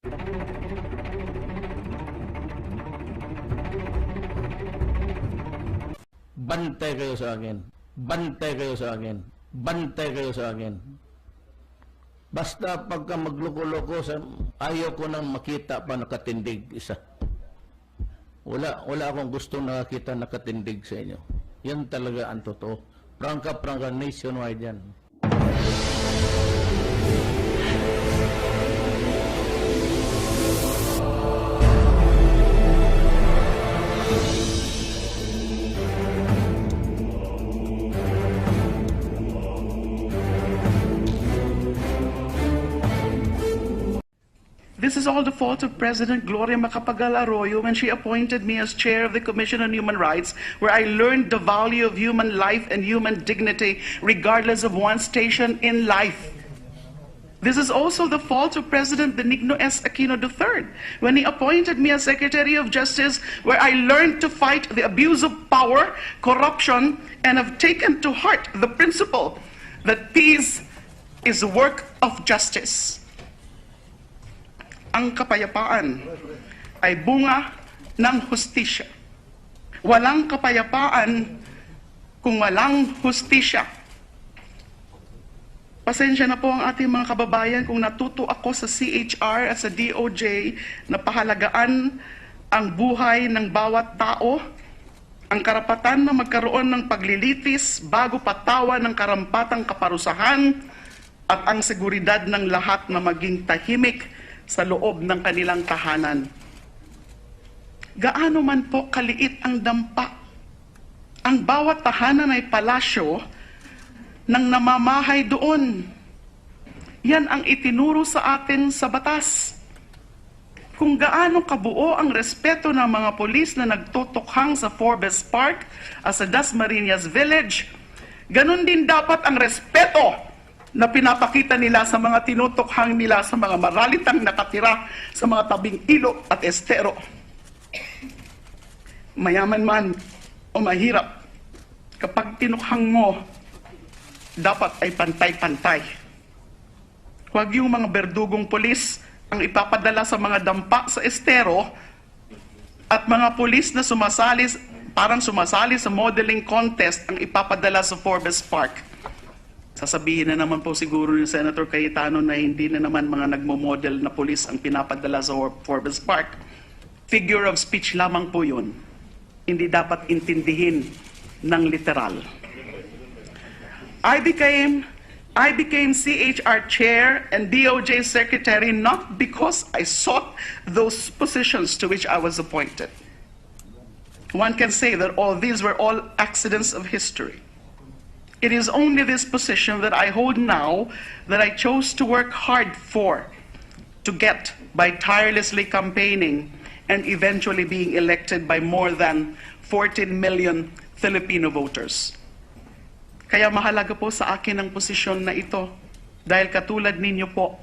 Bantay kayo sa akin. Bantay kayo sa akin. Bantay kayo sa akin. Basta pagka magloko-loko, ayaw ko nang makita pa nakatindig isa. Wala akong gustong nakakita nakatindig sa inyo. Yan talaga ang totoo. Prangka nationwide yan. This is all the fault of President Gloria Macapagal Arroyo when she appointed me as chair of the Commission on Human Rights, where I learned the value of human life and human dignity regardless of one's station in life. This is also the fault of President Benigno S. Aquino III when he appointed me as Secretary of Justice, where I learned to fight the abuse of power, corruption, and have taken to heart the principle that peace is a work of justice. Ang kapayapaan ay bunga ng hustisya. Walang kapayapaan kung walang hustisya. Pasensya na po ang ating mga kababayan kung natuto ako sa CHR at sa DOJ na pahalagaan ang buhay ng bawat tao, ang karapatan na magkaroon ng paglilitis bago patawan ng karampatang kaparusahan, at ang seguridad ng lahat na maging tahimik sa loob ng kanilang tahanan. Gaano man po kaliit ang dampa, ang bawat tahanan ay palasyo ng namamahay doon. Yan ang itinuro sa atin sa batas. Kung gaano kabuo ang respeto ng mga pulis na nagtutukhang sa Forbes Park at sa Dasmariñas Village, ganun din dapat ang respeto na pinapakita nila sa mga tinutukhang nila sa mga maralitang nakatira sa mga tabing ilog at estero. Mayaman man o mahirap, kapag tinukhang mo, dapat ay pantay-pantay. Huwag yung mga berdugong pulis ang ipapadala sa mga dampa sa estero at mga pulis na parang sumasali sa modeling contest ang ipapadala sa Forbes Park. Sasabihin na naman po siguro ni Senator Cayetano na hindi na naman mga nagmo-model na pulis ang pinapadala sa Forbes Park. Figure of speech lamang po yun. Hindi dapat intindihin ng literal. I became CHR chair and DOJ secretary not because I sought those positions to which I was appointed. One can say that all these were all accidents of history. It is only this position that I hold now that I chose to work hard for, to get by tirelessly campaigning and eventually being elected by more than 14 million Filipino voters. Kaya mahalaga po sa akin ang posisyon na ito dahil katulad ninyo po,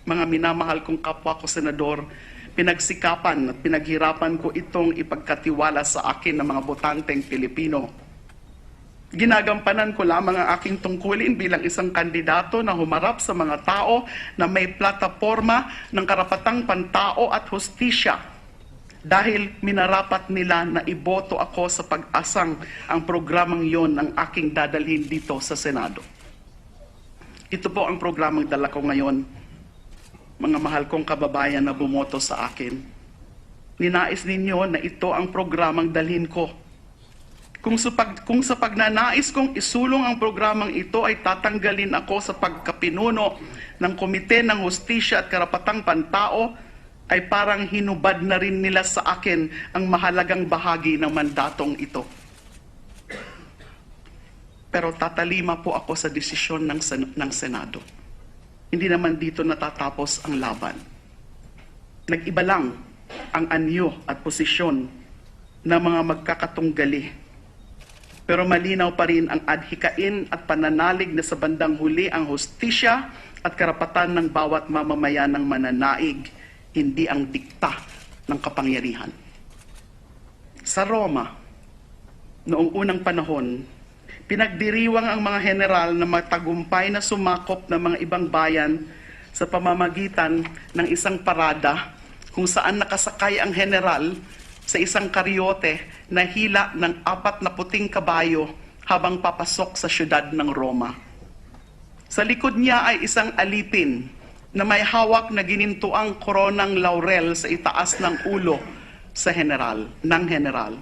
mga minamahal kong kapwa ko senador, pinagsikapan at pinaghirapan ko itong ipagkatiwala sa akin ng mga botanteng Pilipino. Ginagampanan ko lamang ang aking tungkulin bilang isang kandidato na humarap sa mga tao na may plataporma ng karapatang pantao at hustisya dahil minarapat nila na iboto ako sa pag-asang ang programang yon ang aking dadalhin dito sa Senado. Ito po ang programang dala ko ngayon, mga mahal kong kababayan na bumoto sa akin. Ninais ninyo na ito ang programang dalhin ko. Kung sa pagnanais kong isulong ang programang ito ay tatanggalin ako sa pagkapinuno ng Komite ng Hustisya at Karapatang Pantao, ay parang hinubad na rin nila sa akin ang mahalagang bahagi ng mandatong ito. Pero tatalima po ako sa desisyon ng Senado. Hindi naman dito natatapos ang laban. Nag-iba lang ang anyo at posisyon ng mga magkakatunggali. Pero malinaw pa rin ang adhikain at pananalig na sa bandang huli ang hustisya at karapatan ng bawat mamamayan ng mananaig, hindi ang dikta ng kapangyarihan. Sa Roma, noong unang panahon, pinagdiriwang ang mga general na matagumpay na sumakop ng mga ibang bayan sa pamamagitan ng isang parada kung saan nakasakay ang general sa isang karyote na hila ng 40 kabayo habang papasok sa siyudad ng Roma. Sa likod niya ay isang alipin na may hawak na ginintuang koronang laurel sa itaas ng ulo ng general.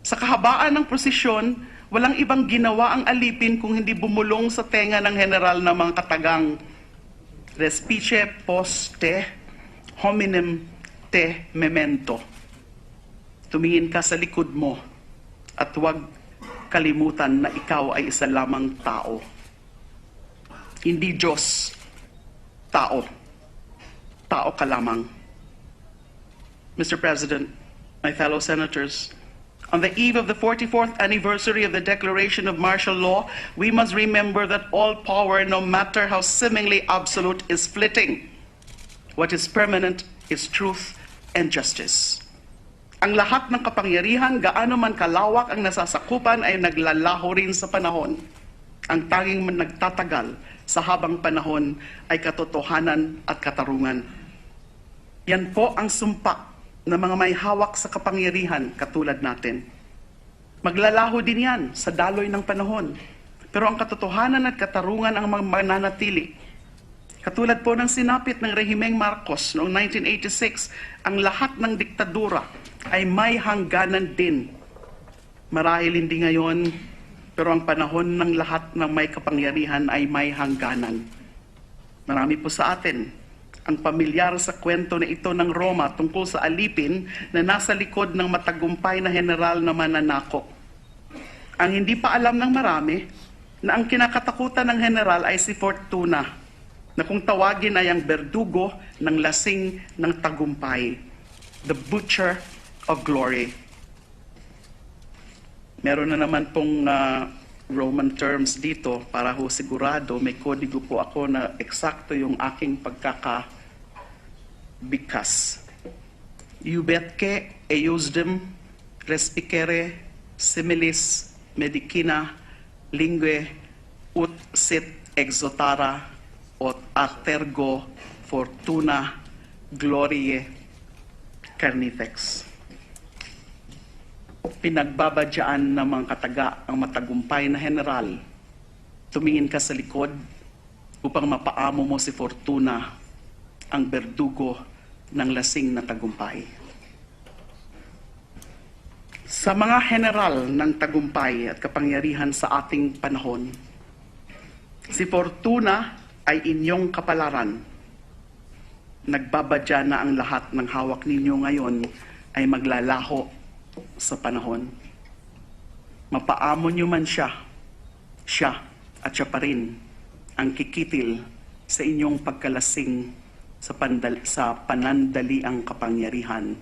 Sa kahabaan ng prosesyon, walang ibang ginawa ang alipin kung hindi bumulong sa tenga ng general ng mga katagang respice poste hominem te memento. Tumingin ka sa likod mo at huwag kalimutan na ikaw ay isa lamang tao. Hindi Diyos, tao. Tao ka lamang. Mr. President, my fellow senators, on the eve of the 44th anniversary of the declaration of martial law, we must remember that all power, no matter how seemingly absolute, is fleeting. What is permanent is truth and justice. Ang lahat ng kapangyarihan, gaano man kalawak ang nasasakupan, ay naglalaho rin sa panahon. Ang tanging nagtatagal sa habang panahon ay katotohanan at katarungan. Yan po ang sumpa ng mga may hawak sa kapangyarihan katulad natin. Maglalaho din yan sa daloy ng panahon. Pero ang katotohanan at katarungan ang mananatili. Katulad po ng sinapit ng Rehimeng Marcos noong 1986, ang lahat ng diktadura ay may hangganan din. Marahil hindi ngayon, pero ang panahon ng lahat ng may kapangyarihan ay may hangganan. Marami po sa atin ang pamilyar sa kwento na ito ng Roma tungkol sa alipin na nasa likod ng matagumpay na general na mananakop. Ang hindi pa alam ng marami na ang kinakatakutan ng general ay si Fortuna, na kung tawagin ay ang berdugo ng lasing ng tagumpay, the butcher of glory. Meron na naman pong Roman terms dito para ho sigurado, may kodigo po ako na eksakto yung aking pagkakabigkas. Iubetque eiusdem respicere similis medicina lingue ut sit exotara ot artergo fortuna gloriae carnifex. Pinagbabadyaan ng mga kataga ang matagumpay na general. Tumingin ka sa likod upang mapaamo mo si Fortuna, ang berdugo ng lasing na tagumpay. Sa mga general ng tagumpay at kapangyarihan sa ating panahon, si Fortuna ay inyong kapalaran. Nagbabadya na ang lahat ng hawak ninyo ngayon ay maglalaho sa panahon. Mapaamo nyo man siya at siya pa rin ang kikitil sa inyong pagkalasing sa panandaliang kapangyarihan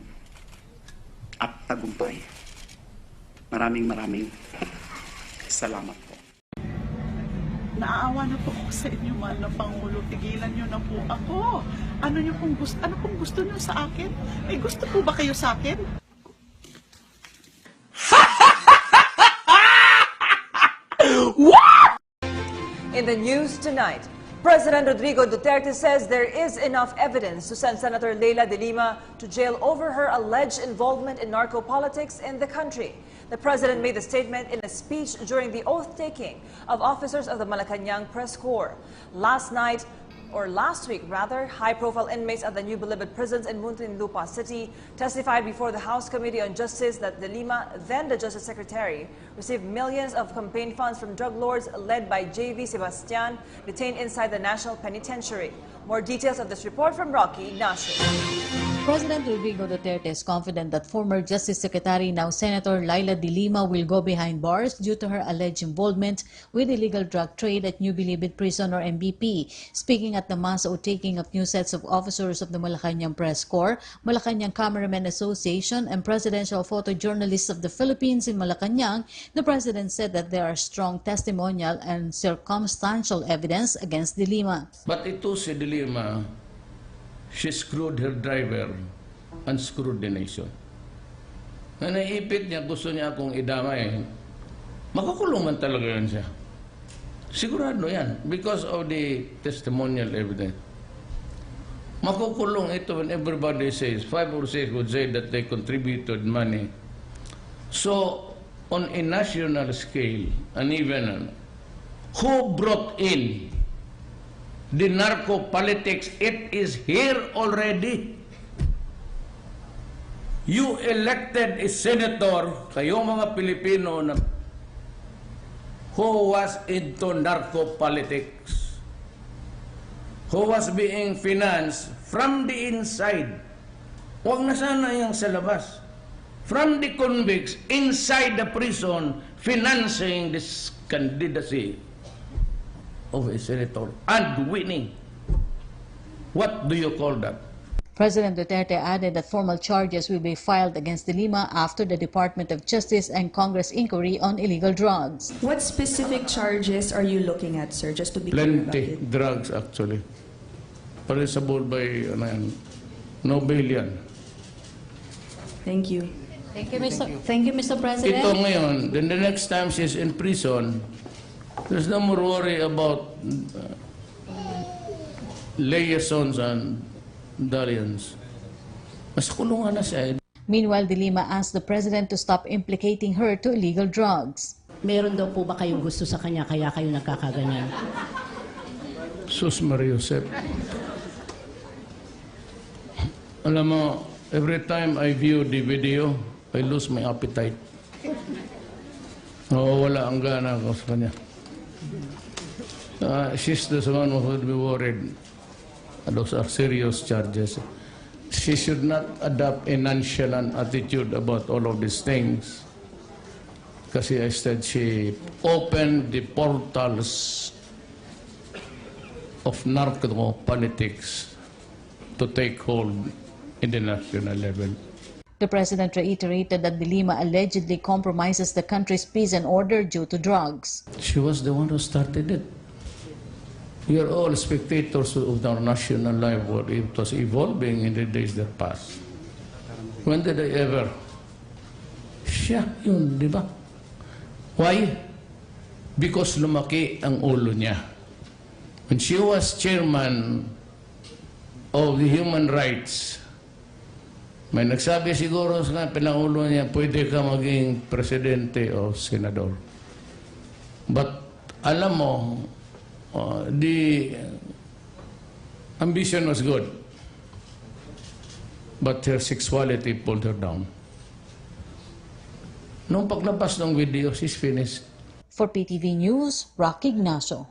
at tagumpay. Maraming salamat po. Naaawa na po ako sa inyo, mahal na Pangulo. Tigilan niyo na po ako. Ano pong gusto niyo sa akin? May gusto po ba kayo sa akin? In the news tonight, President Rodrigo Duterte says there is enough evidence to send Senator Leila de Lima to jail over her alleged involvement in narco-politics in the country. The president made the statement in a speech during the oath-taking of officers of the Malacanang Press Corps. Last week, high-profile inmates at the new Bilibid prisons in Muntinlupa City testified before the House Committee on Justice that De Lima, then the Justice Secretary, received millions of campaign funds from drug lords led by J.V. Sebastian, detained inside the National Penitentiary. More details of this report from Rocky Nasir. President Rodrigo Duterte is confident that former Justice Secretary, now Senator Leila de Lima, will go behind bars due to her alleged involvement with illegal drug trade at New Bilibid Prison or MBP. Speaking at the mass taking of new sets of officers of the Malacanang Press Corps, Malacanang Cameramen Association, and Presidential Photojournalists of the Philippines in Malacanang, the President said that there are strong testimonial and circumstantial evidence against de Lima. But ito si de Lima, she screwed her driver and screwed the nation. Na naipit niya, gusto niya akong idamay. Makukulong man talaga yan siya. Sigurado yan because of the testimonial evidence. Makukulong ito when everybody says, 5 or 6 would say that they contributed money. So, on a national scale, and even who brought in the narco politics? It is here already. You elected a senator, kayong mga Pilipino na who was into narco politics, who was being financed from the inside. Huwag na sana yung sa labas. From the convicts inside the prison, financing this candidacy of a senator and winning. What do you call that? President Duterte added that formal charges will be filed against De Lima after the Department of Justice and Congress inquiry on illegal drugs. What specific charges are you looking at, sir? Just to be clear about Plenty it. drugs actually. Punishable by no bail yan. Thank you. Thank you, Mr. President. Ito ngayon, then the next time she's in prison, there's no more worry about liaisons and dalliance. Mas kulungan na siya. Meanwhile, De Lima asked the president to stop implicating her to illegal drugs. Meron daw po ba kayong gusto sa kanya kaya kayo nagkakaganyan? Sus Maria Josep. Alam mo, every time I view the video, I lose my appetite. Wala ang gana ko sa kanya. She's the one who would be worried. Those are serious charges. She should not adopt a nonchalant attitude about all of these things. Kasi I said she opened the portals of narco politics to take hold in the national level. The president reiterated that De Lima allegedly compromises the country's peace and order due to drugs. She was the one who started it. We are all spectators of our national life, where it was evolving in the days that passed. When did I ever? Siya yun, di ba? Why? Because lumaki ang ulo niya. When she was chairman of the human rights, may nagsabi siguro sa pinangulo niya, pwede ka maging presidente o senador. But alam mo, the ambition was good, but her sexuality pulled her down. Nung paglabas ng video, she's finished. For PTV News, Rocky Ignacio.